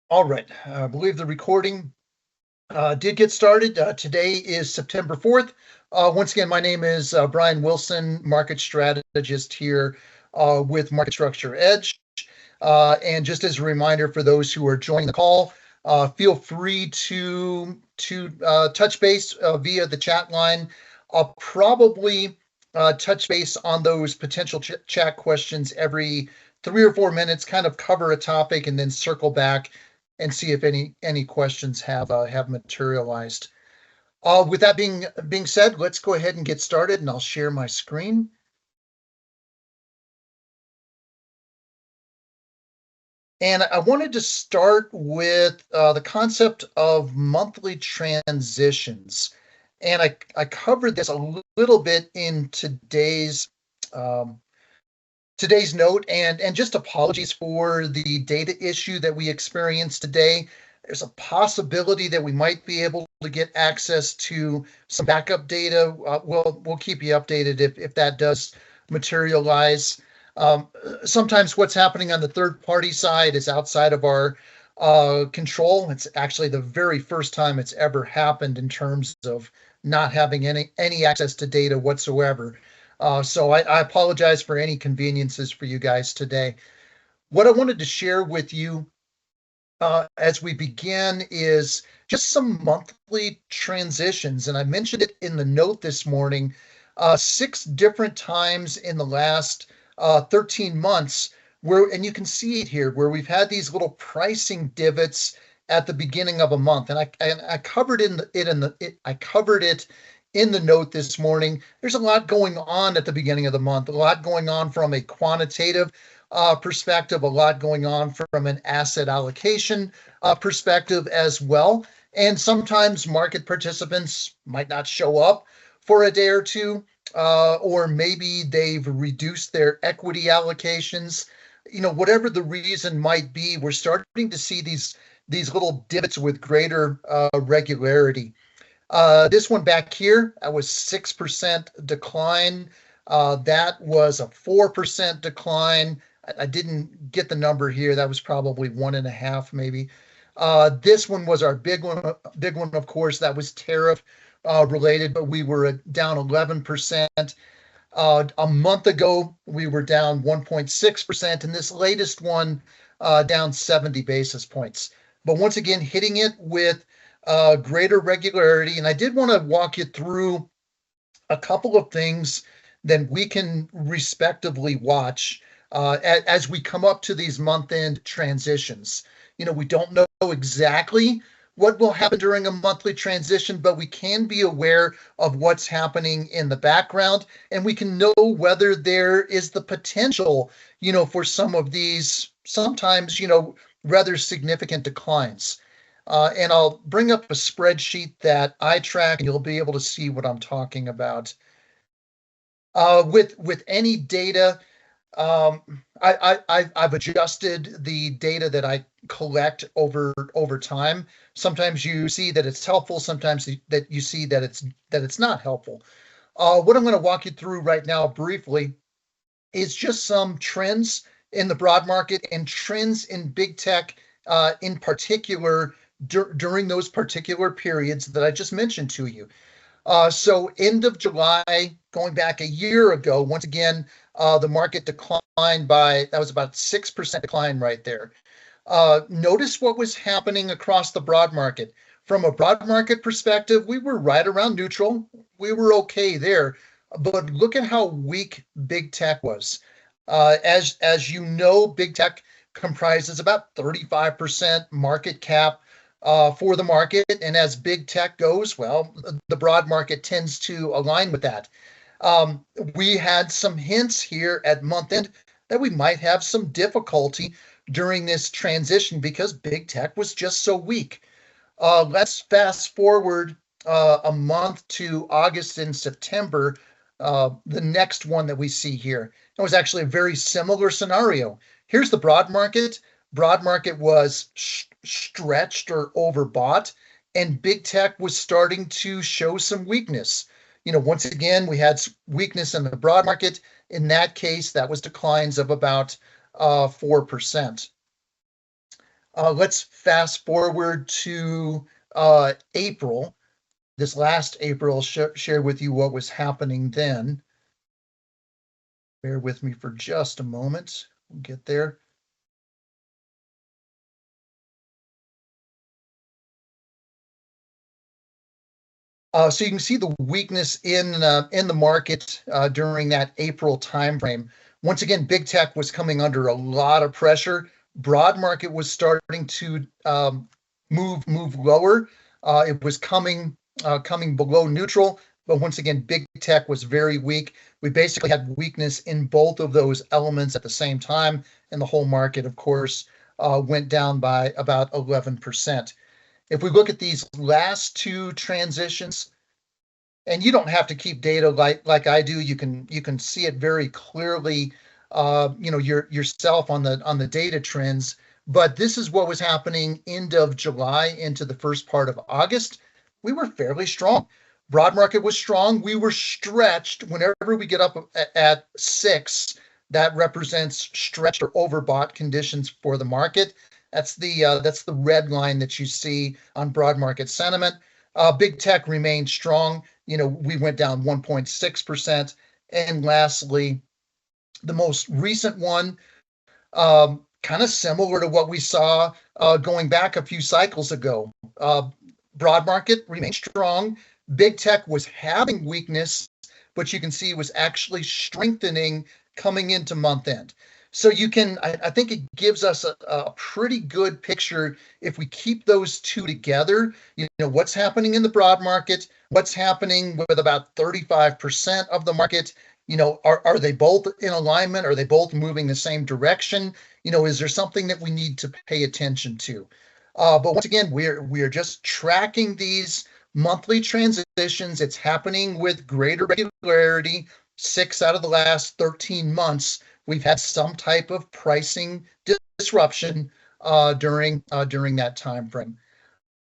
All right, I believe the recording did get started. Today is September 4th. Once again, my name is Brian Wilson, market strategist here with Market Structure Edge. And just as a reminder for those who are joining the call, feel free to touch base via the chat line. I'll probably touch base on those potential chat questions every 3 or 4 minutes, kind of cover a topic and then circle back and see if any questions have materialized. With that being said, let's go ahead and get started, and I'll share my screen. And I wanted to start with the concept of monthly transitions. And I covered this a little bit in um, today's note, and just apologies for the data issue that we experienced today. There's a possibility that we might be able to get access to some backup data. We'll keep you updated if that does materialize. Um, Sometimes what's happening on the third party side is outside of our control. It's actually the very first time it's ever happened in terms of not having any access to data whatsoever. So I apologize for any conveniences for you guys today. What I wanted to share with you as we begin is just some monthly transitions. And I mentioned it in the note this morning, 6 different times in the last 13 months where, and you can see it here, where we've had these little pricing divots at the beginning of a month. And I covered I covered it in the note this morning. There's a lot going on at the beginning of the month, a lot going on from a quantitative perspective, a lot going on from an asset allocation perspective as well. And sometimes market participants might not show up for a day or two, or maybe they've reduced their equity allocations. Whatever the reason might be, we're starting to see these little divots with greater regularity. This one back here, that was 6% decline. That was a 4% decline. I didn't get the number here. That was probably 1.5, maybe. This one was our big one. Big one, of course, that was tariff related, but we were down 11%. A month ago, we were down 1.6%, and this latest one down 70 basis points. But once again, hitting it with greater regularity. And I did want to walk you through a couple of things that we can respectively watch as we come up to these month-end transitions. We don't know exactly what will happen during a monthly transition, but we can be aware of what's happening in the background, and we can know whether there is the potential, for some of these sometimes, rather significant declines. And I'll bring up a spreadsheet that I track, and you'll be able to see what I'm talking about. With any data, I've adjusted the data that I collect over time. Sometimes you see that it's helpful. Sometimes that you see that it's not helpful. What I'm going to walk you through right now briefly is just some trends in the broad market and trends in big tech in particular during those particular periods that I just mentioned to you. So end of July, going back a year ago, once again, the market declined that was about 6% decline right there. Notice what was happening across the broad market. From a broad market perspective, we were right around neutral. We were okay there. But look at how weak big tech was. As you know, big tech comprises about 35% market cap for the market. And as big tech goes, well, the broad market tends to align with that. We had some hints here at month end that we might have some difficulty during this transition because big tech was just so weak. Let's fast forward a month to August and September. The next one that we see here, it was actually a very similar scenario. Here's the broad market. Broad market was stretched or overbought, and big tech was starting to show some weakness. Once again, we had weakness in the broad market. In that case, that was declines of about 4%. Let's fast forward to April. This last April, share with you what was happening then. Bear with me for just a moment. We'll get there. So you can see the weakness in the market during that April timeframe. Once again, big tech was coming under a lot of pressure. Broad market was starting to move lower. It was coming below neutral, but once again, big tech was very weak. We basically had weakness in both of those elements at the same time, and the whole market, of course, went down by about 11%. If we look at these last two transitions, and you don't have to keep data like I do. You can see it very clearly, yourself on the data trends. But this is what was happening end of July into the first part of August. We were fairly strong. Broad market was strong. We were stretched. Whenever we get up at 6, that represents stretched or overbought conditions for the market. That's the red line that you see on broad market sentiment. Big tech remained strong. We went down 1.6%. And lastly, the most recent one, kind of similar to what we saw going back a few cycles ago. Broad market remained strong. Big tech was having weakness, but you can see it was actually strengthening coming into month end. So I think it gives us a pretty good picture if we keep those two together. What's happening in the broad market, what's happening with about 35% of the market. Are they both in alignment? Are they both moving the same direction? Is there something that we need to pay attention to? But once again, we're just tracking these monthly transitions. It's happening with greater regularity. 6 out of the last 13 months, we've had some type of pricing disruption during that time frame.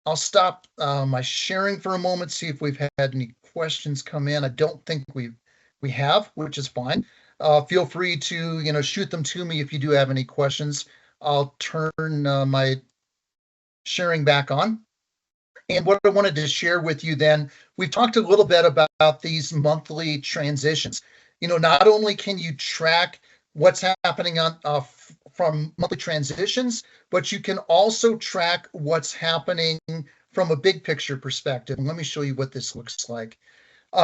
I'll stop my sharing for a moment, see if we've had any questions come in. I don't think we have, which is fine. Feel free to shoot them to me if you do have any questions. I'll turn my sharing back on. And what I wanted to share with you then, we've talked a little bit about these monthly transitions. Not only can you track what's happening on from monthly transitions, but you can also track what's happening from a big picture perspective. And let me show you what this looks like.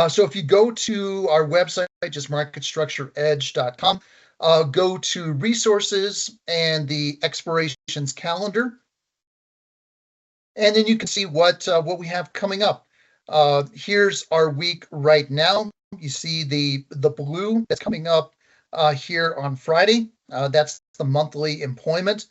So if you go to our website, just marketstructureedge.com, go to resources and the expirations calendar. And then you can see what we have coming up. Here's our week right now. You see the blue that's coming up here on Friday. That's the monthly employment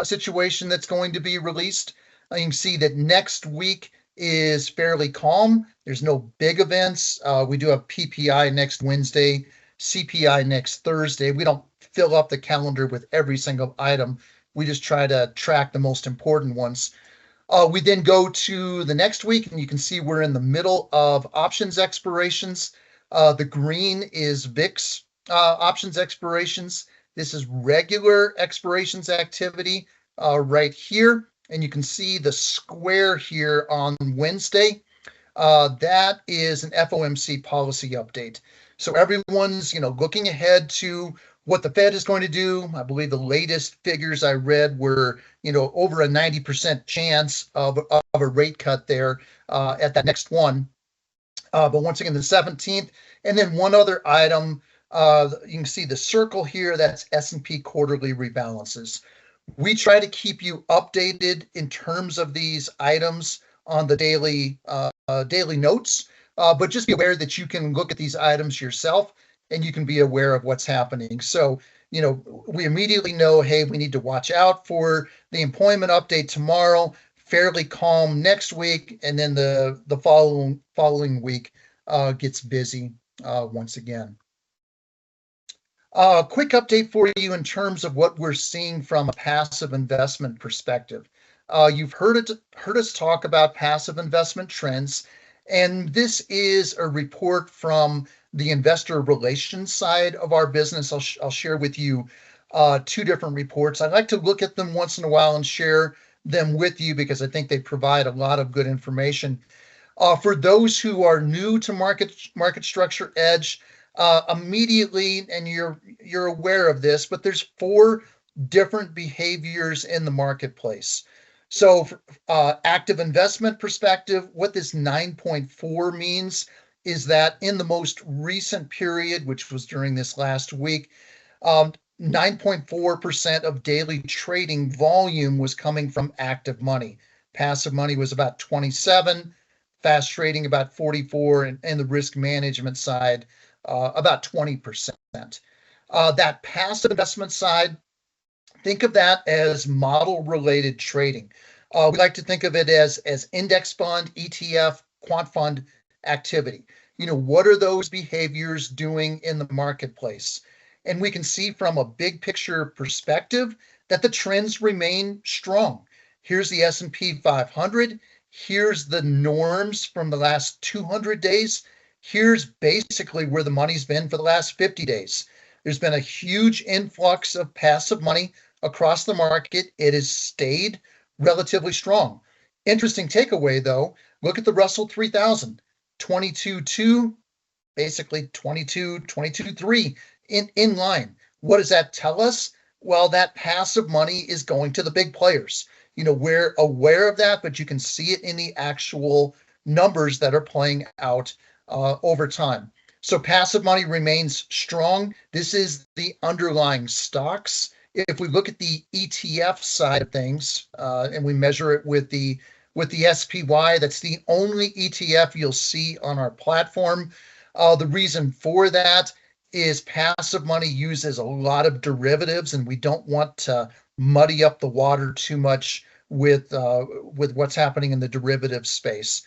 situation that's going to be released. You can see that next week is fairly calm. There's no big events. We do have PPI next Wednesday, CPI next Thursday. We don't fill up the calendar with every single item. We just try to track the most important ones. We then go to the next week, and you can see we're in the middle of options expirations. The green is VIX options expirations. This is regular expirations activity right here. And you can see the square here on Wednesday. That is an FOMC policy update. So everyone's looking ahead to what the Fed is going to do. I believe the latest figures I read were over a 90% chance of a rate cut there at that next one. But once again, the 17th. And then one other item, you can see the circle here, that's S&P quarterly rebalances. We try to keep you updated in terms of these items on the daily notes, but just be aware that you can look at these items yourself and you can be aware of what's happening. So, we immediately know, hey, we need to watch out for the employment update tomorrow, fairly calm next week, and then the following week gets busy once again. Quick update for you in terms of what we're seeing from a passive investment perspective. You've heard us talk about passive investment trends, and this is a report from the investor relations side of our business. I'll share with you two different reports. I like to look at them once in a while and share them with you because I think they provide a lot of good information. For those who are new to market structure edge, immediately, and you're aware of this, but there's four different behaviors in the marketplace. So, active investment perspective, what this 9.4 means is that in the most recent period, which was during this last week, 9.4% of daily trading volume was coming from active money. Passive money was about 27, fast trading about 44, and the risk management side about 20%. That passive investment side, think of that as model related trading. We like to think of it as index fund, ETF, quant fund activity. What are those behaviors doing in the marketplace? And we can see from a big picture perspective that the trends remain strong. Here's the S&P 500. Here's the norms from the last 200 days. Here's basically where the money's been for the last 50 days. There's been a huge influx of passive money across the market. It has stayed relatively strong. Interesting takeaway, though, look at the Russell 3000, 22.2, basically 22.3 in line. What does that tell us? Well, that passive money is going to the big players. We're aware of that, but you can see it in the actual numbers that are playing out over time. So passive money remains strong. This is the underlying stocks. If we look at the ETF side of things, and we measure it with the SPY, that's the only ETF you'll see on our platform. The reason for that is passive money uses a lot of derivatives, and we don't want to muddy up the water too much with what's happening in the derivative space.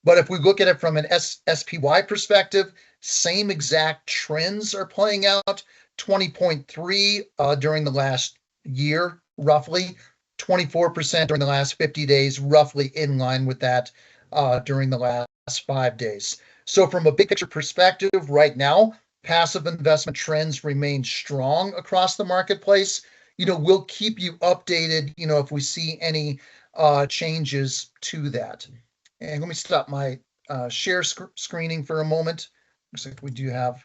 But if we look at it from an SPY perspective, same exact trends are playing out. 20.3 during the last year, roughly 24% during the last 50 days, roughly in line with that during the last 5 days. So from a big picture perspective, right now, passive investment trends remain strong across the marketplace. We'll keep you updated, if we see any changes to that. And let me stop my share screening for a moment. Looks like we do have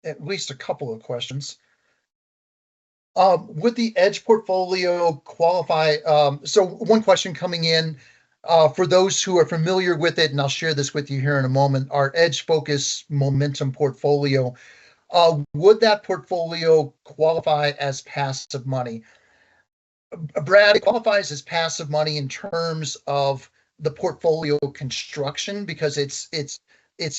at least a couple of questions. Would the Edge portfolio qualify? So one question coming in, for those who are familiar with it, and I'll share this with you here in a moment, our Edge Focus Momentum portfolio, would that portfolio qualify as passive money? Brad, it qualifies as passive money in terms of the portfolio construction because it's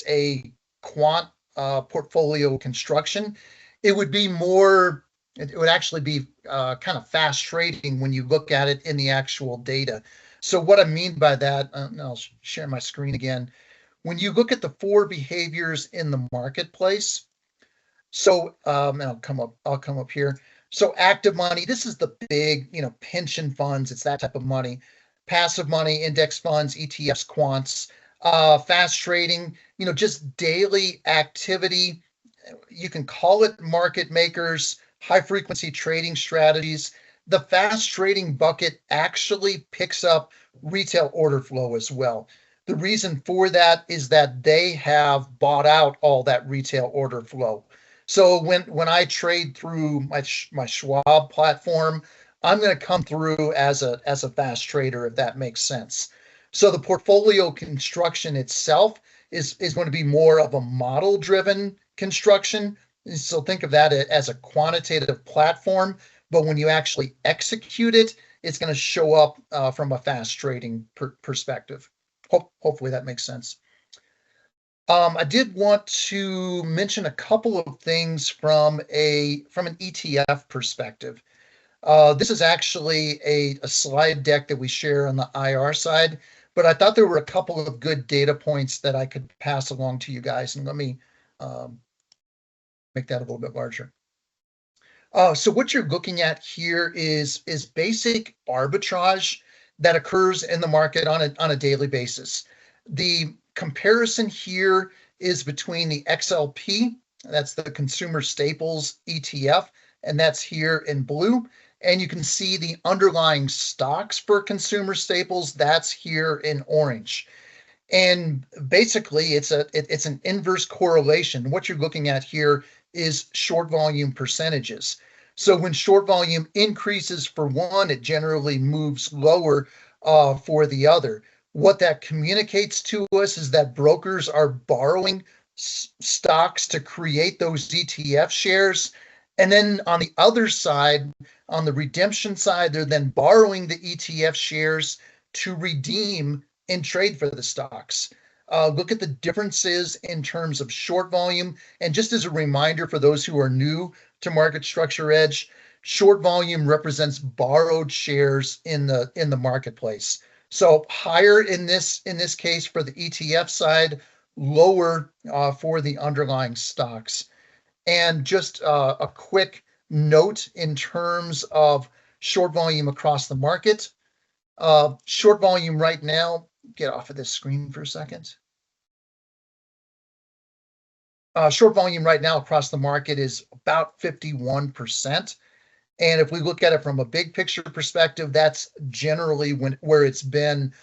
a quant portfolio construction. It would be more, it would actually be kind of fast trading when you look at it in the actual data. So what I mean by that, I'll share my screen again. When you look at the four behaviors in the marketplace, so I'll come up here. So active money, this is the big, pension funds, it's that type of money. Passive money, index funds, ETFs, quants, fast trading, just daily activity. You can call it market makers, high frequency trading strategies. The fast trading bucket actually picks up retail order flow as well. The reason for that is that they have bought out all that retail order flow. So when I trade through my Schwab platform, I'm going to come through as a fast trader, if that makes sense. So the portfolio construction itself is going to be more of a model driven construction. So think of that as a quantitative platform, but when you actually execute it, it's going to show up from a fast trading perspective. Hopefully that makes sense. I did want to mention a couple of things from an ETF perspective. This is actually a slide deck that we share on the IR side, but I thought there were a couple of good data points that I could pass along to you guys, and let me make that a little bit larger. So what you're looking at here is basic arbitrage that occurs in the market on a daily basis. The comparison here is between the XLP, that's the Consumer Staples ETF, and that's here in blue. And you can see the underlying stocks for consumer staples, that's here in orange. And basically, it's an inverse correlation. What you're looking at here is short volume percentages. So when short volume increases for one, it generally moves lower for the other. What that communicates to us is that brokers are borrowing stocks to create those ETF shares. And then on the other side, on the redemption side, they're then borrowing the ETF shares to redeem and trade for the stocks. Look at the differences in terms of short volume. And just as a reminder for those who are new to Market Structure Edge, short volume represents borrowed shares in the marketplace. So higher in this case for the ETF side, lower for the underlying stocks. And just a quick note in terms of short volume across the market. Short volume right now, get off of this screen for a second. Short volume right now across the market is about 51%. And if we look at it from a big picture perspective, that's generally where it's been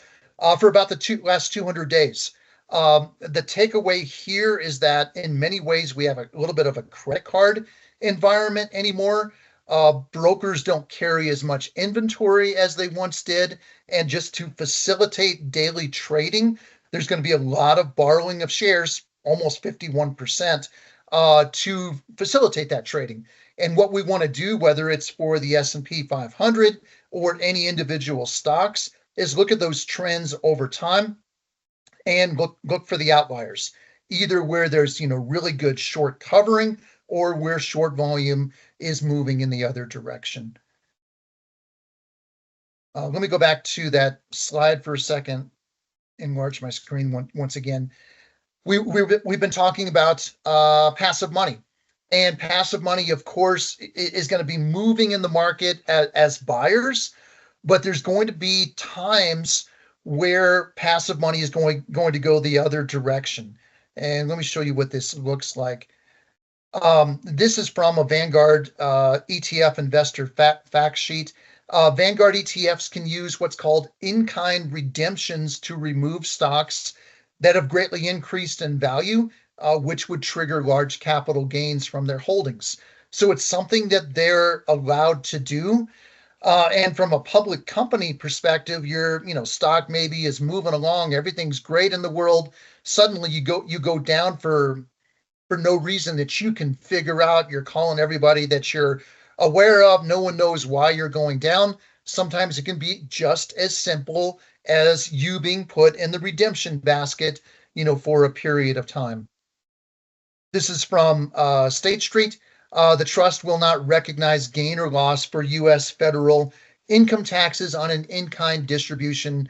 for about the last 200 days. The takeaway here is that in many ways we have a little bit of a credit card environment anymore. Brokers don't carry as much inventory as they once did. And just to facilitate daily trading, there's going to be a lot of borrowing of shares, almost 51%, to facilitate that trading. And what we want to do, whether it's for the S&P 500 or any individual stocks, is look at those trends over time and look for the outliers, either where there's really good short covering or where short volume is moving in the other direction. Let me go back to that slide for a second, enlarge my screen once again. We've been talking about passive money. And passive money, of course, is going to be moving in the market as buyers, but there's going to be times where passive money is going to go the other direction. And let me show you what this looks like. This is from a Vanguard ETF investor fact sheet. Vanguard ETFs can use what's called in-kind redemptions to remove stocks that have greatly increased in value, which would trigger large capital gains from their holdings. So it's something that they're allowed to do. And from a public company perspective, your stock maybe is moving along, everything's great in the world. Suddenly you go down for no reason that you can figure out. You're calling everybody that you're aware of. No one knows why you're going down. Sometimes it can be just as simple as you being put in the redemption basket, for a period of time. This is from State Street. The trust will not recognize gain or loss for U.S. federal income taxes on an in-kind distribution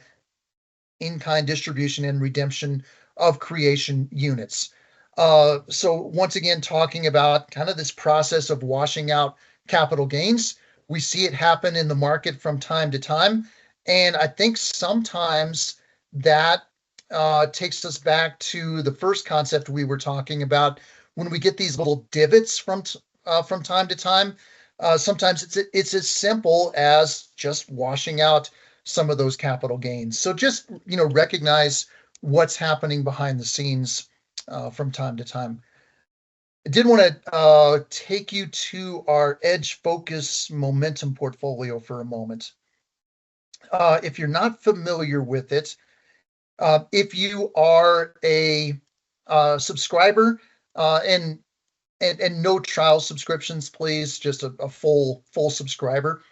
and redemption of creation units. So once again, talking about kind of this process of washing out capital gains. We see it happen in the market from time to time. And I think sometimes that takes us back to the first concept we were talking about. When we get these little divots from time to time, sometimes it's as simple as just washing out some of those capital gains. So just recognize what's happening behind the scenes from time to time. I did want to take you to our Edge Focus Momentum portfolio for a moment. If you're not familiar with it, if you are a subscriber, and no trial subscriptions, please, just a full subscriber.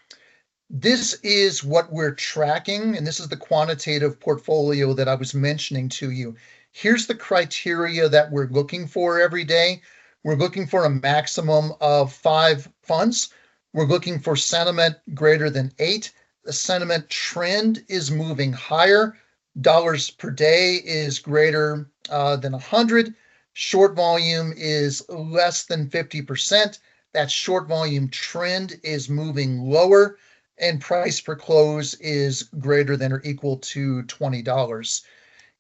This is what we're tracking, and this is the quantitative portfolio that I was mentioning to you. Here's the criteria that we're looking for every day. We're looking for a maximum of 5 funds. We're looking for sentiment greater than 8. The sentiment trend is moving higher. Dollars per day is greater than 100. Short volume is less than 50%. That short volume trend is moving lower, and price per close is greater than or equal to $20.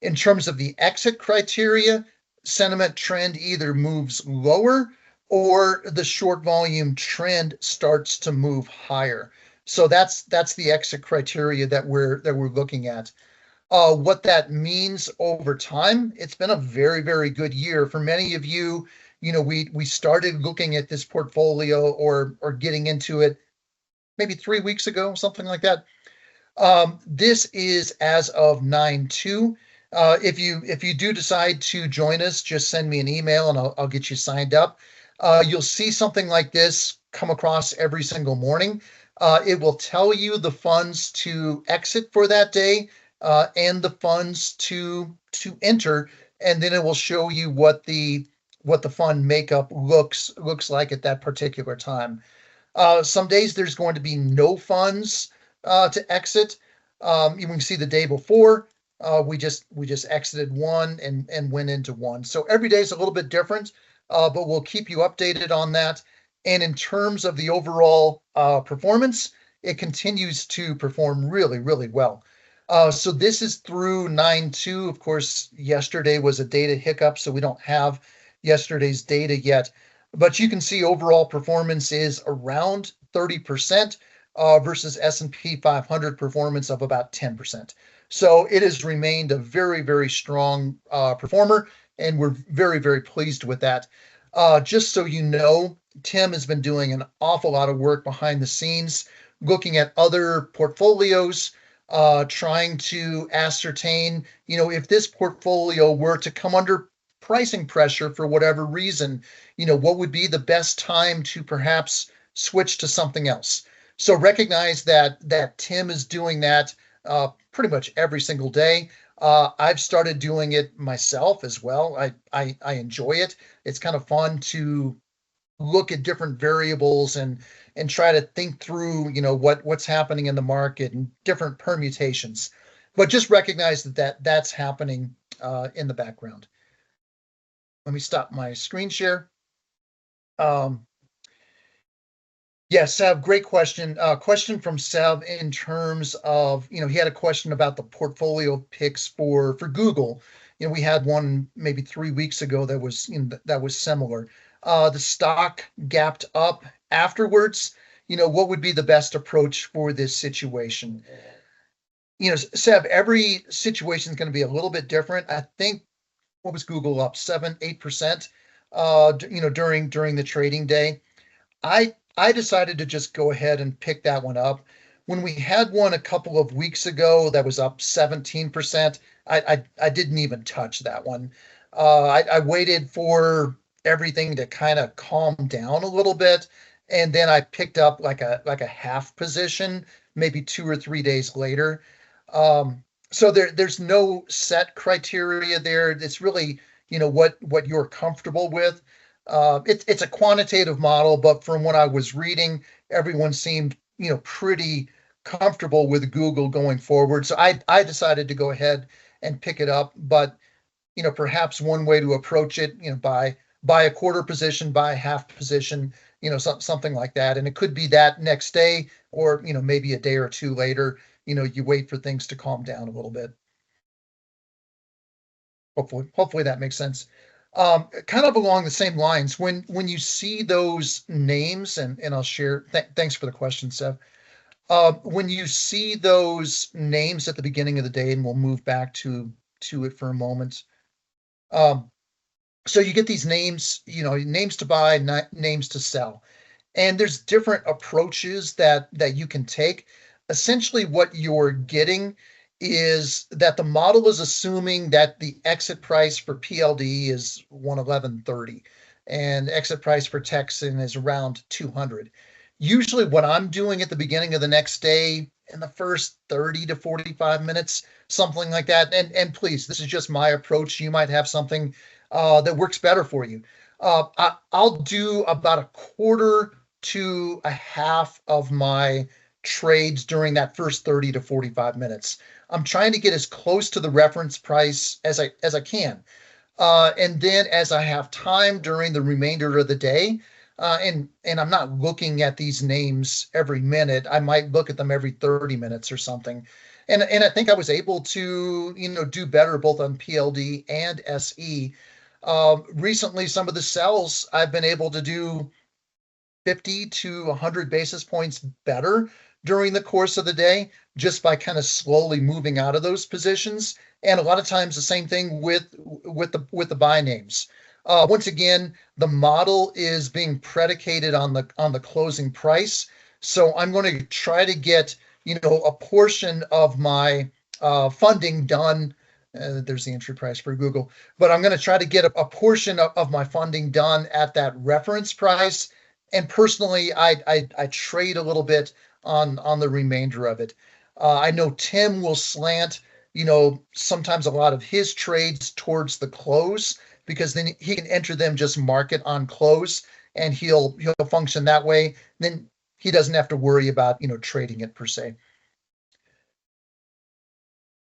In terms of the exit criteria, sentiment trend either moves lower or the short volume trend starts to move higher. So that's the exit criteria that we're looking at. What that means over time, it's been a very, very good year for many of you. We started looking at this portfolio or getting into it maybe 3 weeks ago, something like that. This is as of 9/2. If you do decide to join us, just send me an email and I'll get you signed up. You'll see something like this come across every single morning. It will tell you the funds to exit for that day, and the funds to enter, and then it will show you what the fund makeup looks like at that particular time. Some days there's going to be no funds to exit. You can see the day before, we just exited one and went into one. So every day is a little bit different, but we'll keep you updated on that. And in terms of the overall performance, it continues to perform really, really well. So this is through 9/2. Of course, yesterday was a data hiccup, so we don't have yesterday's data yet. But you can see overall performance is around 30%, versus S&P 500 performance of about 10%. So it has remained a very, very strong performer, and we're very, very pleased with that. Just so you know, Tim has been doing an awful lot of work behind the scenes, looking at other portfolios, trying to ascertain, if this portfolio were to come under pricing pressure for whatever reason, what would be the best time to perhaps switch to something else. So recognize that Tim is doing that pretty much every single day. I've started doing it myself as well. I enjoy it. It's kind of fun to look at different variables and try to think through, what's happening in the market and different permutations. But just recognize that's happening in the background. Let me stop my screen share. Um, yes, Seb, great question. Question from Seb in terms of, he had a question about the portfolio picks for Google. We had one maybe 3 weeks ago that was similar. The stock gapped up afterwards. What would be the best approach for this situation? Seb, every situation is going to be a little bit different. I think, what was Google up 7-8%, during the trading day. I decided to just go ahead and pick that one up. When we had one a couple of weeks ago that was up 17%, I didn't even touch that one. I waited for everything to kind of calm down a little bit, and then I picked up like a half position, maybe 2 or 3 days later. So there's no set criteria there. It's really, what you're comfortable with. It's a quantitative model, but from what I was reading, everyone seemed, pretty comfortable with Google going forward. So I decided to go ahead and pick it up. But, perhaps one way to approach it, buy a quarter position, buy a half position, something like that. And it could be that next day, or, maybe a day or two later, you wait for things to calm down a little bit. Hopefully that makes sense. Kind of along the same lines, when you see those names, and I'll share. Thanks for the question, Seth. When you see those names at the beginning of the day, and we'll move back to it for a moment. So you get these names, names to buy, names to sell, and there's different approaches that you can take. Essentially, what you're getting is that the model is assuming that the exit price for PLD is 111.30 and exit price for Texan is around 200. Usually what I'm doing at the beginning of the next day, in the first 30 to 45 minutes, something like that. And please, this is just my approach. You might have something that works better for you. I'll do about a quarter to a half of my trades during that first 30 to 45 minutes. I'm trying to get as close to the reference price as I can. And then as I have time during the remainder of the day, and I'm not looking at these names every minute. I might look at them every 30 minutes or something. And I think I was able to, do better both on PLD and SE. Recently, some of the sells I've been able to do 50 to 100 basis points better during the course of the day just by kind of slowly moving out of those positions. And a lot of times the same thing with the buy names. Once again, the model is being predicated on the closing price. So I'm going to try to get a portion of my funding done. There's the entry price for Google, but I'm going to try to get a portion of my funding done at that reference price. And personally, I trade a little bit on the remainder of it. I know Tim will slant, sometimes a lot of his trades towards the close because then he can enter them just market on close and he'll function that way. Then he doesn't have to worry about trading it per se.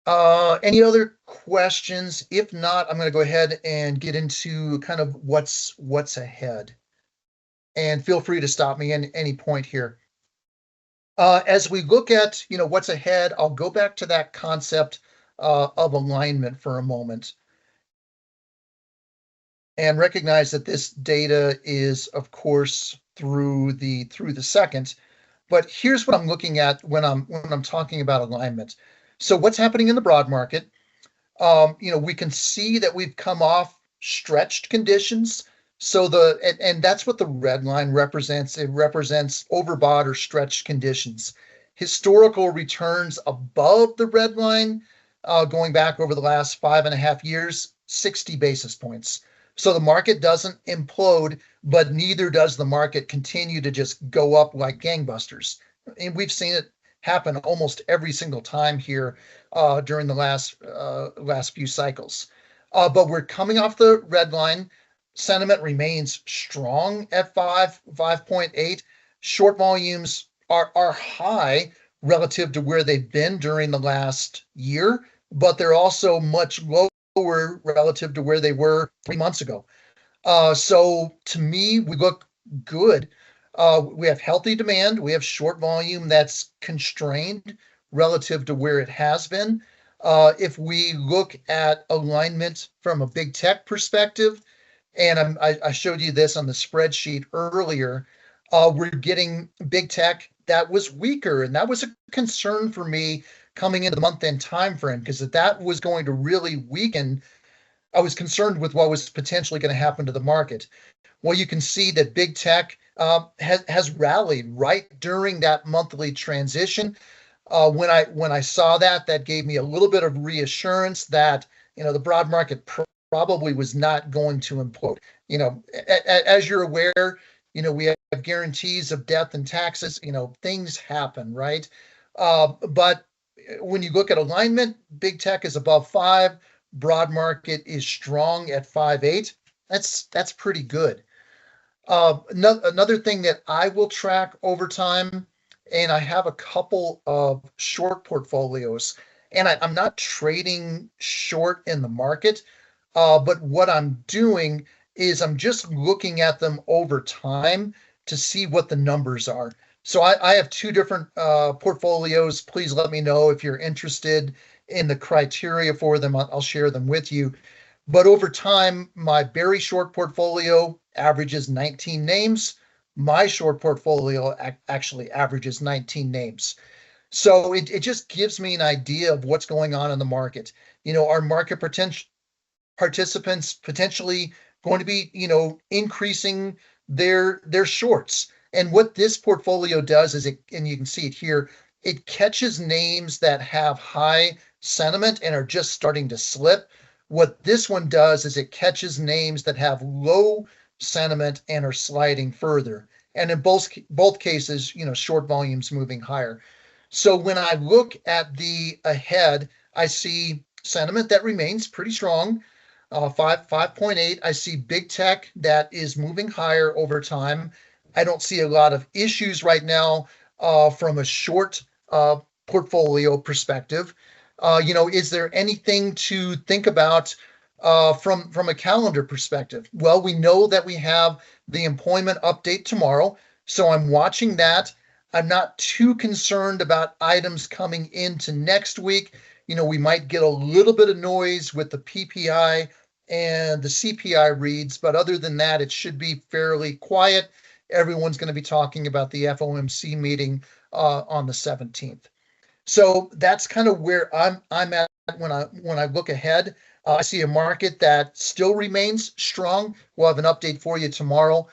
Any other questions? If not, I'm going to go ahead and get into kind of what's ahead. And feel free to stop me at any point here. As we look at what's ahead, I'll go back to that concept of alignment for a moment and recognize that this data is, of course, through the second. But here's what I'm looking at when I'm talking about alignment. So what's happening in the broad market? We can see that we've come off stretched conditions. So and that's what the red line represents. It represents overbought or stretched conditions. Historical returns above the red line, going back over the last 5.5 years, 60 basis points. So the market doesn't implode, but neither does the market continue to just go up like gangbusters. And we've seen it happen almost every single time here during the last few cycles. But we're coming off the red line. Sentiment remains strong at 5.8. Short volumes are high relative to where they've been during the last year, but they're also much lower relative to where they were 3 months ago. So to me, we look good. We have healthy demand. We have short volume that's constrained relative to where it has been. If we look at alignment from a big tech perspective, and I showed you this on the spreadsheet earlier, we're getting big tech that was weaker, and that was a concern for me coming into the month-end time frame because if that was going to really weaken, I was concerned with what was potentially going to happen to the market. Well, you can see that big tech has rallied right during that monthly transition. When I saw that gave me a little bit of reassurance that the broad market probably was not going to implode. As you're aware, we have guarantees of death and taxes. Things happen, right? But when you look at alignment, big tech is above 5, broad market is strong at 5.8. That's pretty good. Another thing that I will track over time, and I have a couple of short portfolios, and I'm not trading short in the market, but what I'm doing is I'm just looking at them over time to see what the numbers are. So I have two different portfolios. Please let me know if you're interested in the criteria for them. I'll share them with you. But over time, my very short portfolio averages 19 names. My short portfolio actually averages 19 names. So it just gives me an idea of what's going on in the market. Our market participants potentially going to be, increasing their shorts. And what this portfolio does is and you can see it here, it catches names that have high sentiment and are just starting to slip. What this one does is it catches names that have low sentiment and are sliding further. And in both cases, short volumes moving higher. So when I look at the ahead, I see sentiment that remains pretty strong. 5.8. I see big tech that is moving higher over time. I don't see a lot of issues right now from a short portfolio perspective. Is there anything to think about from a calendar perspective? Well, we know that we have the employment update tomorrow, so I'm watching that. I'm not too concerned about items coming into next week. We might get a little bit of noise with the PPI and the CPI reads, but other than that, it should be fairly quiet. Everyone's going to be talking about the FOMC meeting on the 17th. So that's kind of where I'm at when I look ahead. I see a market that still remains strong. We'll have an update for you tomorrow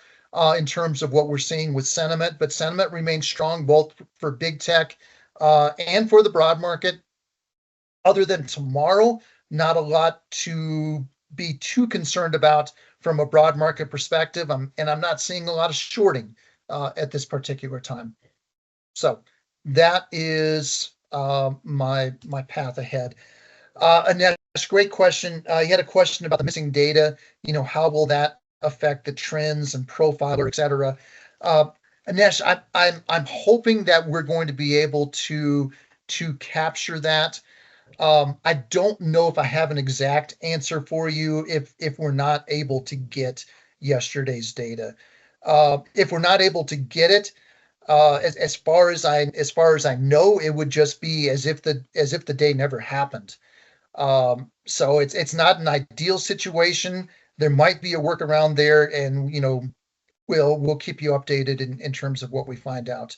in terms of what we're seeing with sentiment, but sentiment remains strong both for big tech and for the broad market. Other than tomorrow, not a lot to be too concerned about from a broad market perspective. And I'm not seeing a lot of shorting at this particular time. So that is my path ahead. Annette, great question. You had a question about the missing data. How will that affect the trends and profiler, et cetera? Anesh, I'm hoping that we're going to be able to capture that. I don't know if I have an exact answer for you if we're not able to get yesterday's data. If we're not able to get it, as far as I know, it would just be as if the day never happened. So it's not an ideal situation. There might be a workaround there, and we'll keep you updated in terms of what we find out.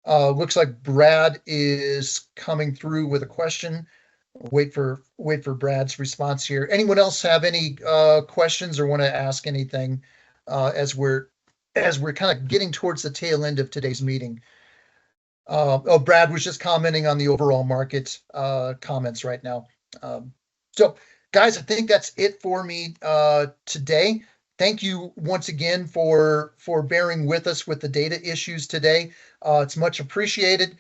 Looks like Brad is coming through with a question. Wait for Brad's response here. Anyone else have any questions or want to ask anything as we're kind of getting towards the tail end of today's meeting? Brad was just commenting on the overall market comments right now. So, guys, I think that's it for me today. Thank you once again for bearing with us with the data issues today. It's much appreciated.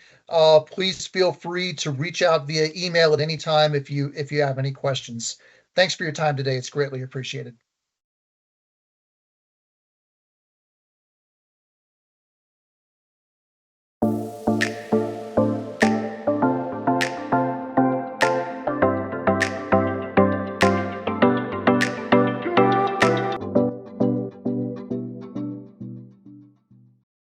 Please feel free to reach out via email at any time if you have any questions. Thanks for your time today. It's greatly appreciated.